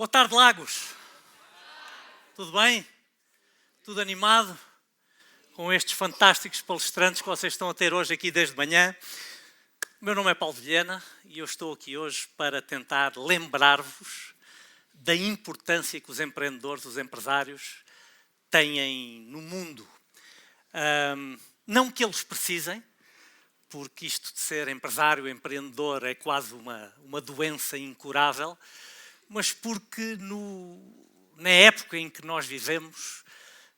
Boa tarde, Lagos. Tudo bem? Tudo animado? Com estes fantásticos palestrantes que vocês estão a ter hoje aqui desde manhã. O meu nome é Paulo Vilhena e eu estou aqui hoje para tentar lembrar-vos da importância que os empreendedores, os empresários, têm no mundo. Não que eles precisem, porque isto de ser empresário, empreendedor, é quase uma doença incurável, mas porque na época em que nós vivemos,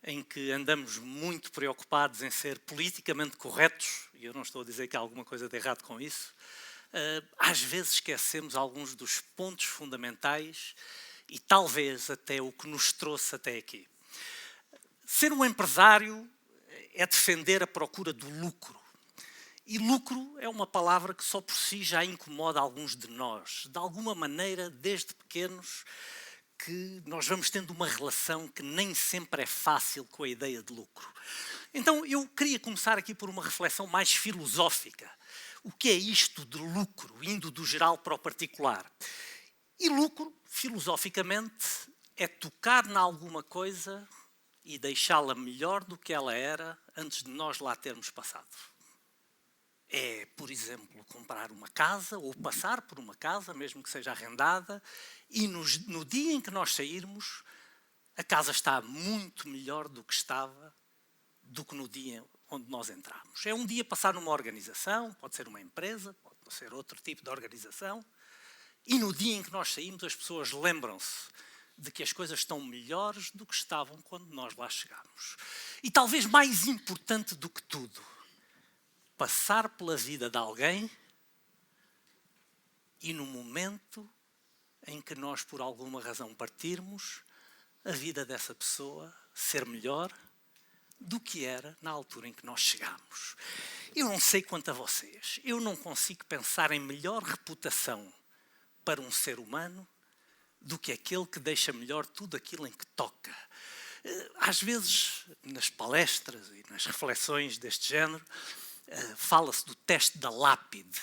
em que andamos muito preocupados em ser politicamente corretos, e eu não estou a dizer que há alguma coisa de errado com isso, às vezes esquecemos alguns dos pontos fundamentais e talvez até o que nos trouxe até aqui. Ser um empresário é defender a procura do lucro. E lucro é uma palavra que só por si já incomoda alguns de nós. De alguma maneira, desde pequenos, que nós vamos tendo uma relação que nem sempre é fácil com a ideia de lucro. Então, eu queria começar aqui por uma reflexão mais filosófica. O que é isto de lucro, indo do geral para o particular? E lucro, filosoficamente, é tocar em alguma coisa e deixá-la melhor do que ela era antes de nós lá termos passado. É, por exemplo, comprar uma casa ou passar por uma casa, mesmo que seja arrendada, e no dia em que nós sairmos, a casa está muito melhor do que estava, do que no dia onde nós entramos. É um dia passar numa organização, pode ser uma empresa, pode ser outro tipo de organização, e no dia em que nós saímos, as pessoas lembram-se de que as coisas estão melhores do que estavam quando nós lá chegamos. E talvez mais importante do que tudo, passar pela vida de alguém e no momento em que nós, por alguma razão, partirmos, a vida dessa pessoa ser melhor do que era na altura em que nós chegámos. Eu não sei quanto a vocês, eu não consigo pensar em melhor reputação para um ser humano do que aquele que deixa melhor tudo aquilo em que toca. Às vezes, nas palestras e nas reflexões deste género, fala-se do teste da lápide.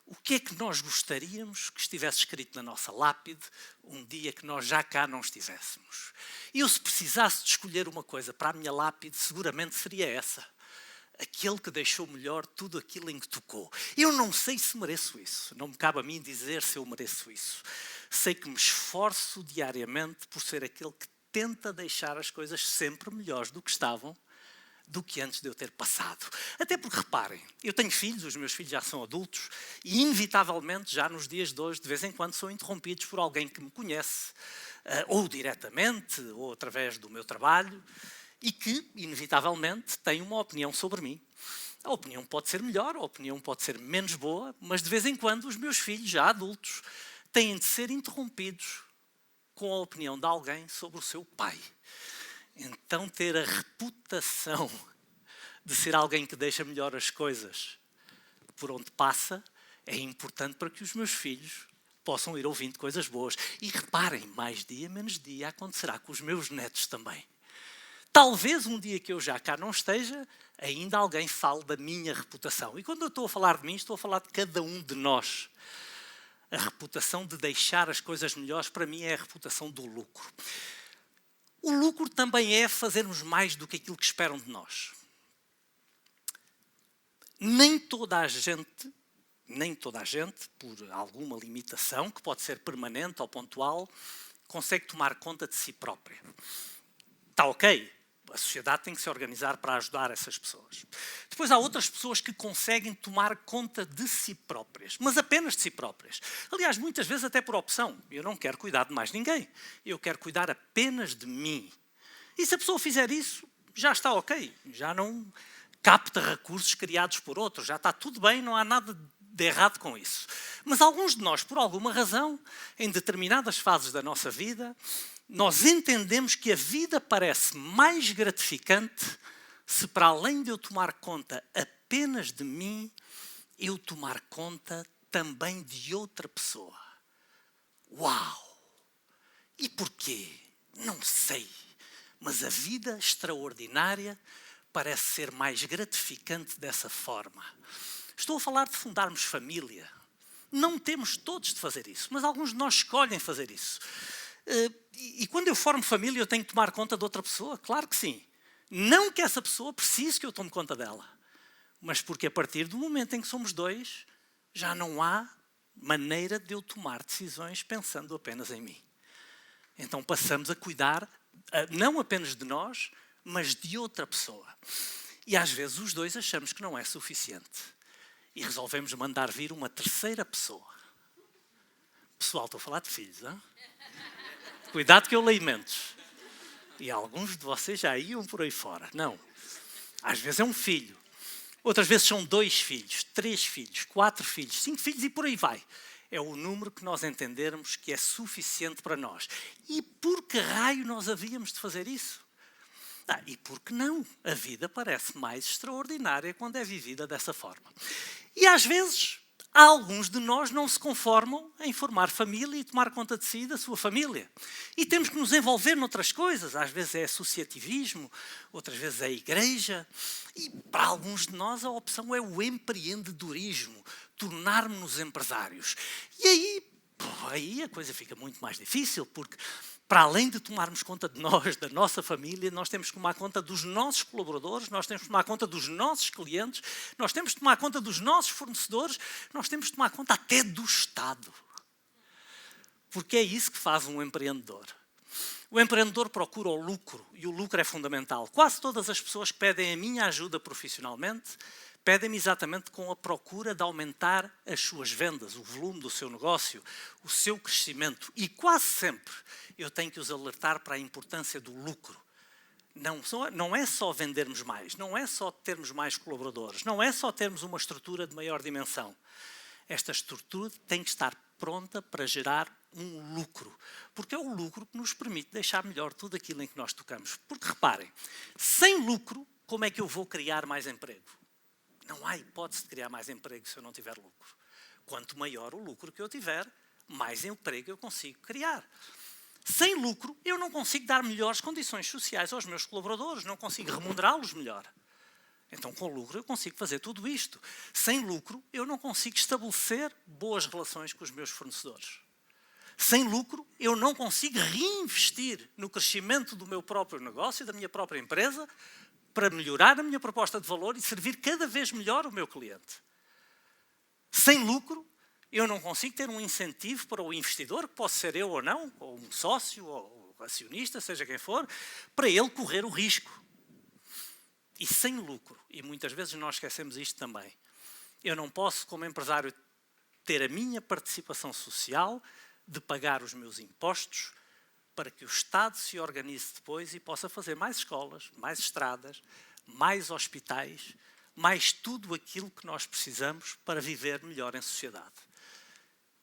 O que é que nós gostaríamos que estivesse escrito na nossa lápide um dia que nós já cá não estivéssemos? Eu, se precisasse de escolher uma coisa para a minha lápide, seguramente seria essa. Aquele que deixou melhor tudo aquilo em que tocou. Eu não sei se mereço isso. Não me cabe a mim dizer se eu mereço isso. Sei que me esforço diariamente por ser aquele que tenta deixar as coisas sempre melhores do que estavam, do que antes de eu ter passado. Até porque, reparem, eu tenho filhos, os meus filhos já são adultos, e inevitavelmente, já nos dias de hoje, de vez em quando, são interrompidos por alguém que me conhece, ou diretamente, ou através do meu trabalho, e que, inevitavelmente, tem uma opinião sobre mim. A opinião pode ser melhor, a opinião pode ser menos boa, mas de vez em quando os meus filhos, já adultos, têm de ser interrompidos com a opinião de alguém sobre o seu pai. Então, ter a reputação de ser alguém que deixa melhor as coisas por onde passa é importante para que os meus filhos possam ir ouvindo coisas boas. E reparem, mais dia, menos dia, acontecerá com os meus netos também. Talvez um dia que eu já cá não esteja, ainda alguém fale da minha reputação. E quando eu estou a falar de mim, estou a falar de cada um de nós. A reputação de deixar as coisas melhores, para mim, é a reputação do lucro. O lucro também é fazermos mais do que aquilo que esperam de nós. Nem toda a gente, por alguma limitação, que pode ser permanente ou pontual, consegue tomar conta de si própria. Está ok? A sociedade tem que se organizar para ajudar essas pessoas. Depois há outras pessoas que conseguem tomar conta de si próprias, mas apenas de si próprias. Aliás, muitas vezes até por opção. Eu não quero cuidar de mais ninguém. Eu quero cuidar apenas de mim. E se a pessoa fizer isso, já está ok. Já não capta recursos criados por outros. Já está tudo bem, não há nada de errado com isso. Mas alguns de nós, por alguma razão, em determinadas fases da nossa vida, nós entendemos que a vida parece mais gratificante se, para além de eu tomar conta apenas de mim, eu tomar conta também de outra pessoa. Uau! E porquê? Não sei. Mas a vida extraordinária parece ser mais gratificante dessa forma. Estou a falar de fundarmos família. Não temos todos de fazer isso, mas alguns de nós escolhem fazer isso. E quando eu formo família, eu tenho que tomar conta de outra pessoa? Claro que sim. Não que essa pessoa precise que eu tome conta dela, mas porque a partir do momento em que somos dois, já não há maneira de eu tomar decisões pensando apenas em mim. Então passamos a cuidar não apenas de nós, mas de outra pessoa. E às vezes os dois achamos que não é suficiente. E resolvemos mandar vir uma terceira pessoa. Pessoal, estou a falar de filhos, hein? Cuidado que eu leio mentes. E alguns de vocês já iam por aí fora. Não. Às vezes é um filho. Outras vezes são 2 filhos, 3 filhos, 4 filhos, 5 filhos e por aí vai. É o número que nós entendermos que é suficiente para nós. E por que raio nós havíamos de fazer isso? E por que não? A vida parece mais extraordinária quando é vivida dessa forma. E às vezes, alguns de nós não se conformam em formar família e tomar conta de si e da sua família. E temos que nos envolver noutras coisas. Às vezes é associativismo, outras vezes é a igreja. E para alguns de nós a opção é o empreendedorismo, tornarmos-nos empresários. E aí a coisa fica muito mais difícil, porque para além de tomarmos conta de nós, da nossa família, nós temos que tomar conta dos nossos colaboradores, nós temos que tomar conta dos nossos clientes, nós temos que tomar conta dos nossos fornecedores, nós temos que tomar conta até do Estado. Porque é isso que faz um empreendedor. O empreendedor procura o lucro, e o lucro é fundamental. Quase todas as pessoas que pedem a minha ajuda profissionalmente pedem-me exatamente com a procura de aumentar as suas vendas, o volume do seu negócio, o seu crescimento. E quase sempre eu tenho que os alertar para a importância do lucro. Não é só vendermos mais, não é só termos mais colaboradores, não é só termos uma estrutura de maior dimensão. Esta estrutura tem que estar pronta para gerar um lucro, porque é o lucro que nos permite deixar melhor tudo aquilo em que nós tocamos. Porque reparem, sem lucro, como é que eu vou criar mais emprego? Não há hipótese de criar mais emprego se eu não tiver lucro. Quanto maior o lucro que eu tiver, mais emprego eu consigo criar. Sem lucro, eu não consigo dar melhores condições sociais aos meus colaboradores, não consigo remunerá-los melhor. Então, com lucro, eu consigo fazer tudo isto. Sem lucro, eu não consigo estabelecer boas relações com os meus fornecedores. Sem lucro, eu não consigo reinvestir no crescimento do meu próprio negócio, da minha própria empresa, para melhorar a minha proposta de valor e servir cada vez melhor o meu cliente. Sem lucro, eu não consigo ter um incentivo para o investidor, que possa ser eu ou não, ou um sócio, ou acionista, seja quem for, para ele correr o risco. E sem lucro, e muitas vezes nós esquecemos isto também, eu não posso, como empresário, ter a minha participação social de pagar os meus impostos para que o Estado se organize depois e possa fazer mais escolas, mais estradas, mais hospitais, mais tudo aquilo que nós precisamos para viver melhor em sociedade.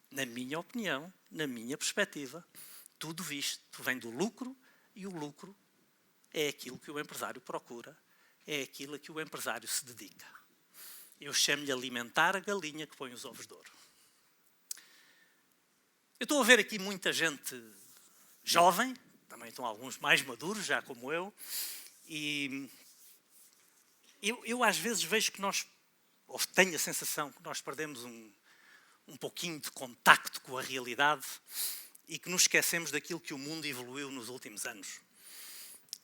Na minha opinião, na minha perspectiva, tudo isto vem do lucro e o lucro é aquilo que o empresário procura, é aquilo a que o empresário se dedica. Eu chamo-lhe alimentar a galinha que põe os ovos de ouro. Eu estou a ver aqui muita gente jovem, também estão alguns mais maduros, já como eu, e eu às vezes vejo que nós, ou tenho a sensação que nós perdemos um pouquinho de contacto com a realidade e que nos esquecemos daquilo que o mundo evoluiu nos últimos anos.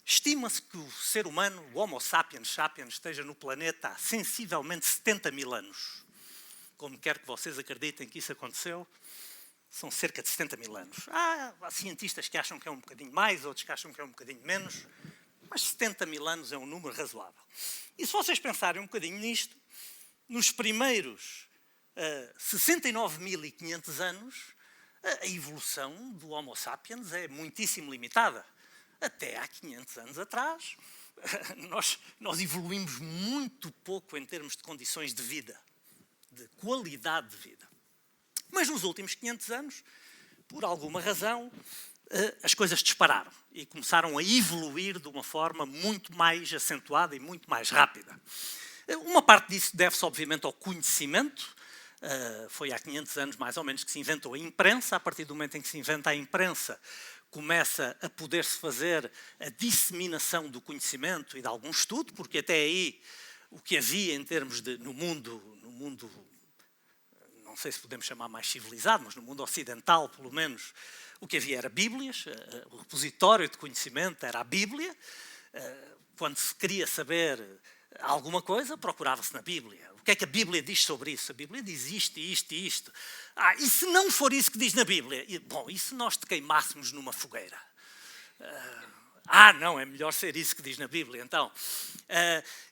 Estima-se que o ser humano, o Homo sapiens sapiens, esteja no planeta há sensivelmente 70 mil anos. Como quer que vocês acreditem que isso aconteceu, são cerca de 70 mil anos. Há cientistas que acham que é um bocadinho mais, outros que acham que é um bocadinho menos, mas 70 mil anos é um número razoável. E se vocês pensarem um bocadinho nisto, nos primeiros 69.500 anos, a evolução do Homo sapiens é muitíssimo limitada. Até há 500 anos atrás, nós evoluímos muito pouco em termos de condições de vida, de qualidade de vida. Mas nos últimos 500 anos, por alguma razão, as coisas dispararam e começaram a evoluir de uma forma muito mais acentuada e muito mais rápida. Uma parte disso deve-se, obviamente, ao conhecimento. Foi há 500 anos, mais ou menos, que se inventou a imprensa. A partir do momento em que se inventa a imprensa, começa a poder-se fazer a disseminação do conhecimento e de algum estudo, porque até aí o que havia em termos de, no mundo, não sei se podemos chamar mais civilizado, mas no mundo ocidental, pelo menos, O que havia era Bíblias, o repositório de conhecimento era a Bíblia. Quando se queria saber alguma coisa, procurava-se na Bíblia. O que é que a Bíblia diz sobre isso? A Bíblia diz isto, isto e isto. E se não for isso que diz na Bíblia? Bom, e se nós te queimássemos numa fogueira? Não, é melhor ser isso que diz na Bíblia, então.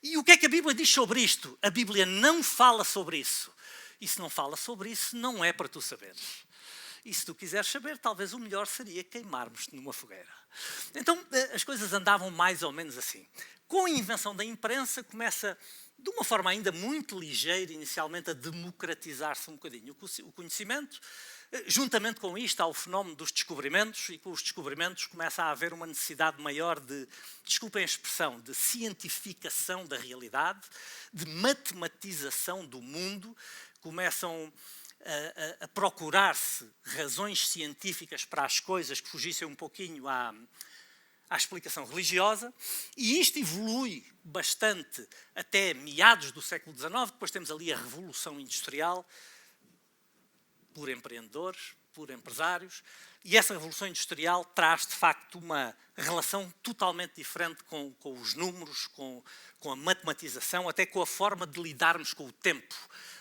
E o que é que a Bíblia diz sobre isto? A Bíblia não fala sobre isso. E se não fala sobre isso, não é para tu saberes. E se tu quiseres saber, talvez o melhor seria queimarmos-te numa fogueira. Então, as coisas andavam mais ou menos assim. Com a invenção da imprensa, começa, de uma forma ainda muito ligeira, inicialmente, a democratizar-se um bocadinho o conhecimento. Juntamente com isto, há o fenómeno dos descobrimentos, e com os descobrimentos começa a haver uma necessidade maior de, desculpem a expressão, de cientificação da realidade, de matematização do mundo. Começam a procurar-se razões científicas para as coisas que fugissem um pouquinho à explicação religiosa, e isto evolui bastante até meados do século XIX. Depois temos ali a Revolução Industrial, por empreendedores, por empresários, e essa Revolução Industrial traz, de facto, uma relação totalmente diferente com os números, com a matematização, até com a forma de lidarmos com o tempo.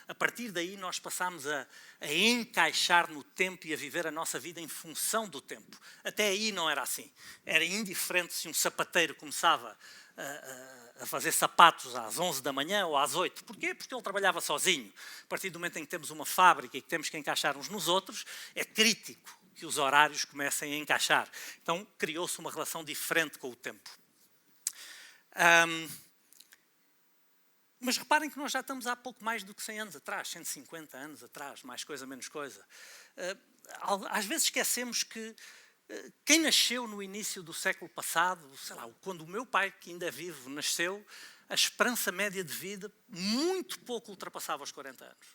A partir daí nós passamos a encaixar no tempo e a viver a nossa vida em função do tempo. Até aí não era assim. Era indiferente se um sapateiro começava a fazer sapatos às 11 da manhã ou às 8. Porquê? Porque ele trabalhava sozinho. A partir do momento em que temos uma fábrica e que temos que encaixar uns nos outros, é crítico que os horários comecem a encaixar. Então criou-se uma relação diferente com o tempo. Mas reparem que nós já estamos há pouco mais do que 100 anos atrás, 150 anos atrás, mais coisa, menos coisa. Às vezes esquecemos que quem nasceu no início do século passado, sei lá, quando o meu pai, que ainda é vivo, nasceu, a esperança média de vida muito pouco ultrapassava os 40 anos.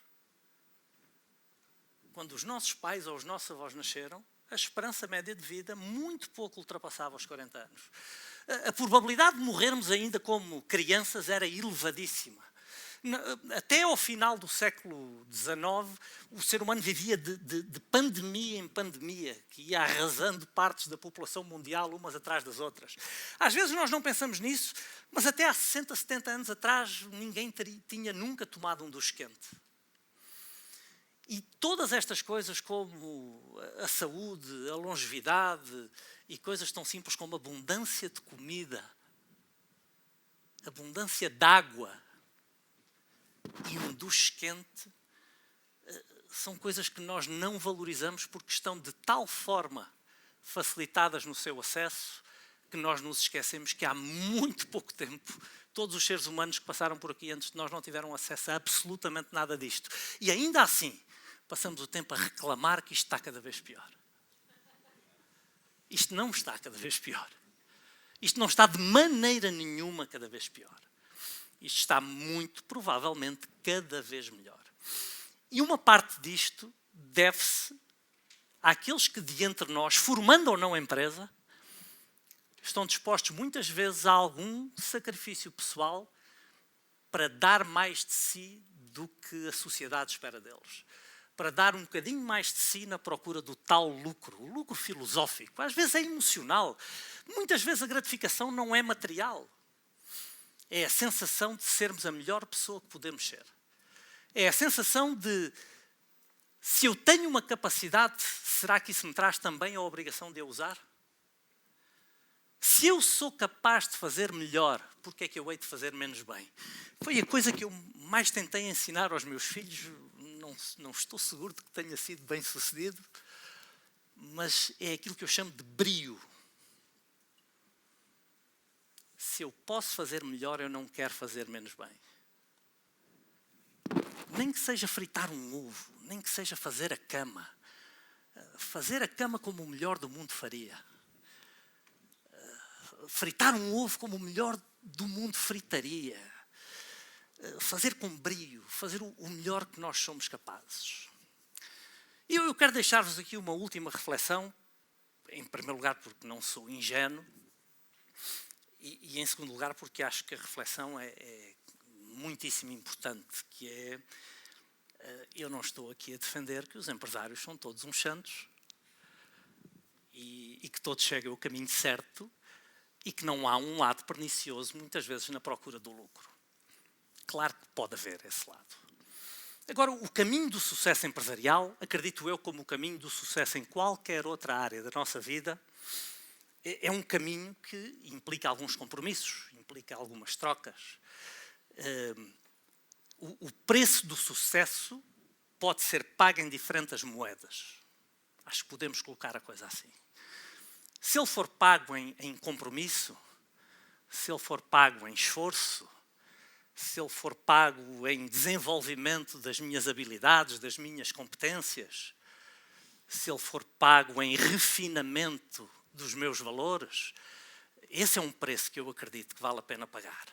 Quando os nossos pais ou os nossos avós nasceram, a esperança média de vida muito pouco ultrapassava os 40 anos. A probabilidade de morrermos ainda como crianças era elevadíssima. Até ao final do século XIX, o ser humano vivia de pandemia em pandemia, que ia arrasando partes da população mundial umas atrás das outras. Às vezes nós não pensamos nisso, mas até há 60, 70 anos atrás ninguém tinha nunca tomado um duche quente. E todas estas coisas, como a saúde, a longevidade e coisas tão simples como a abundância de comida, abundância de água e um duche quente, são coisas que nós não valorizamos porque estão de tal forma facilitadas no seu acesso que nós nos esquecemos que há muito pouco tempo todos os seres humanos que passaram por aqui antes de nós não tiveram acesso a absolutamente nada disto. E ainda assim, passamos o tempo a reclamar que isto está cada vez pior. Isto não está cada vez pior. Isto não está de maneira nenhuma cada vez pior. Isto está muito provavelmente cada vez melhor. E uma parte disto deve-se àqueles que de entre nós, formando ou não empresa, estão dispostos muitas vezes a algum sacrifício pessoal para dar mais de si do que a sociedade espera deles. Para dar um bocadinho mais de si na procura do tal lucro, o lucro filosófico. Às vezes é emocional. Muitas vezes a gratificação não é material. É a sensação de sermos a melhor pessoa que podemos ser. É a sensação de, se eu tenho uma capacidade, será que isso me traz também a obrigação de a usar? Se eu sou capaz de fazer melhor, porque é que eu hei de fazer menos bem? Foi a coisa que eu mais tentei ensinar aos meus filhos. Não estou seguro de que tenha sido bem sucedido, mas é aquilo que eu chamo de brio. Se eu posso fazer melhor, eu não quero fazer menos bem. Nem que seja fritar um ovo, nem que seja fazer a cama. Fazer a cama como o melhor do mundo faria. Fritar um ovo como o melhor do mundo fritaria. Fazer com brio, fazer o melhor que nós somos capazes. E eu quero deixar-vos aqui uma última reflexão, em primeiro lugar porque não sou ingênuo, e em segundo lugar porque acho que a reflexão é muitíssimo importante, que é, eu não estou aqui a defender que os empresários são todos uns santos, e que todos cheguem ao caminho certo e que não há um lado pernicioso, muitas vezes, na procura do lucro. Claro que pode haver esse lado. Agora, o caminho do sucesso empresarial, acredito eu, como o caminho do sucesso em qualquer outra área da nossa vida, é um caminho que implica alguns compromissos, implica algumas trocas. O preço do sucesso pode ser pago em diferentes moedas. Acho que podemos colocar a coisa assim. Se ele for pago em compromisso, se ele for pago em esforço, se ele for pago em desenvolvimento das minhas habilidades, das minhas competências, se ele for pago em refinamento dos meus valores, esse é um preço que eu acredito que vale a pena pagar.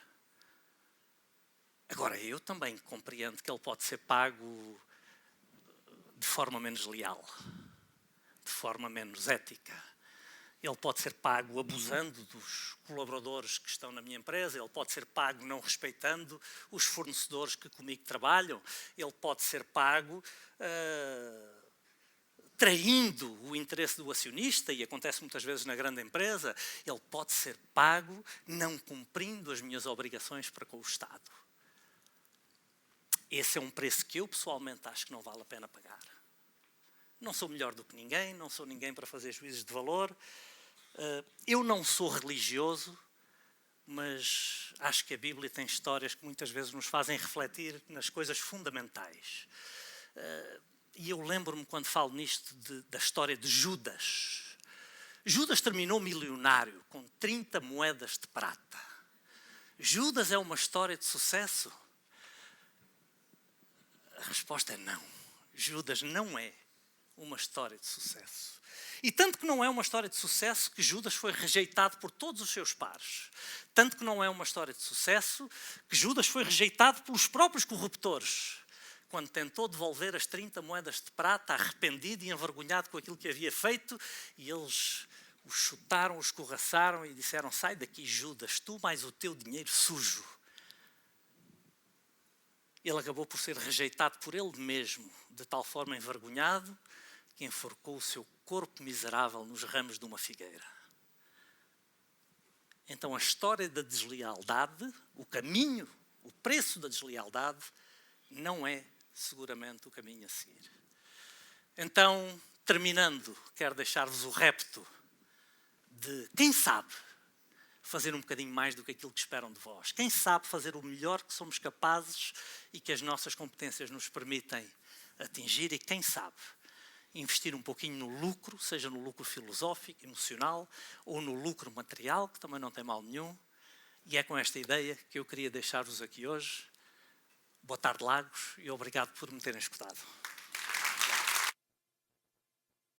Agora, eu também compreendo que ele pode ser pago de forma menos leal, de forma menos ética. Ele pode ser pago abusando dos colaboradores que estão na minha empresa, ele pode ser pago não respeitando os fornecedores que comigo trabalham, ele pode ser pago traindo o interesse do acionista, e acontece muitas vezes na grande empresa, ele pode ser pago não cumprindo as minhas obrigações para com o Estado. Esse é um preço que eu pessoalmente acho que não vale a pena pagar. Não sou melhor do que ninguém, não sou ninguém para fazer juízes de valor. Eu não sou religioso, mas acho que a Bíblia tem histórias que muitas vezes nos fazem refletir nas coisas fundamentais. E eu lembro-me, quando falo nisto, da história de Judas. Judas terminou milionário com 30 moedas de prata. Judas é uma história de sucesso? A resposta é não. Judas não é uma história de sucesso. E tanto que não é uma história de sucesso que Judas foi rejeitado por todos os seus pares. Tanto que não é uma história de sucesso que Judas foi rejeitado pelos próprios corruptores, quando tentou devolver as 30 moedas de prata, arrependido e envergonhado com aquilo que havia feito, e eles o chutaram, o escorraçaram e disseram: sai daqui, Judas, tu mais o teu dinheiro sujo. Ele acabou por ser rejeitado por ele mesmo, de tal forma envergonhado, que enforcou o seu corpo miserável nos ramos de uma figueira. Então a história da deslealdade, o caminho, o preço da deslealdade, não é seguramente o caminho a seguir. Então, terminando, quero deixar-vos o repto de, quem sabe, fazer um bocadinho mais do que aquilo que esperam de vós. Quem sabe fazer o melhor que somos capazes e que as nossas competências nos permitem atingir, e quem sabe investir um pouquinho no lucro, seja no lucro filosófico, emocional, ou no lucro material, que também não tem mal nenhum. E é com esta ideia que eu queria deixar-vos aqui hoje. Boa tarde, Lagos, e obrigado por me terem escutado.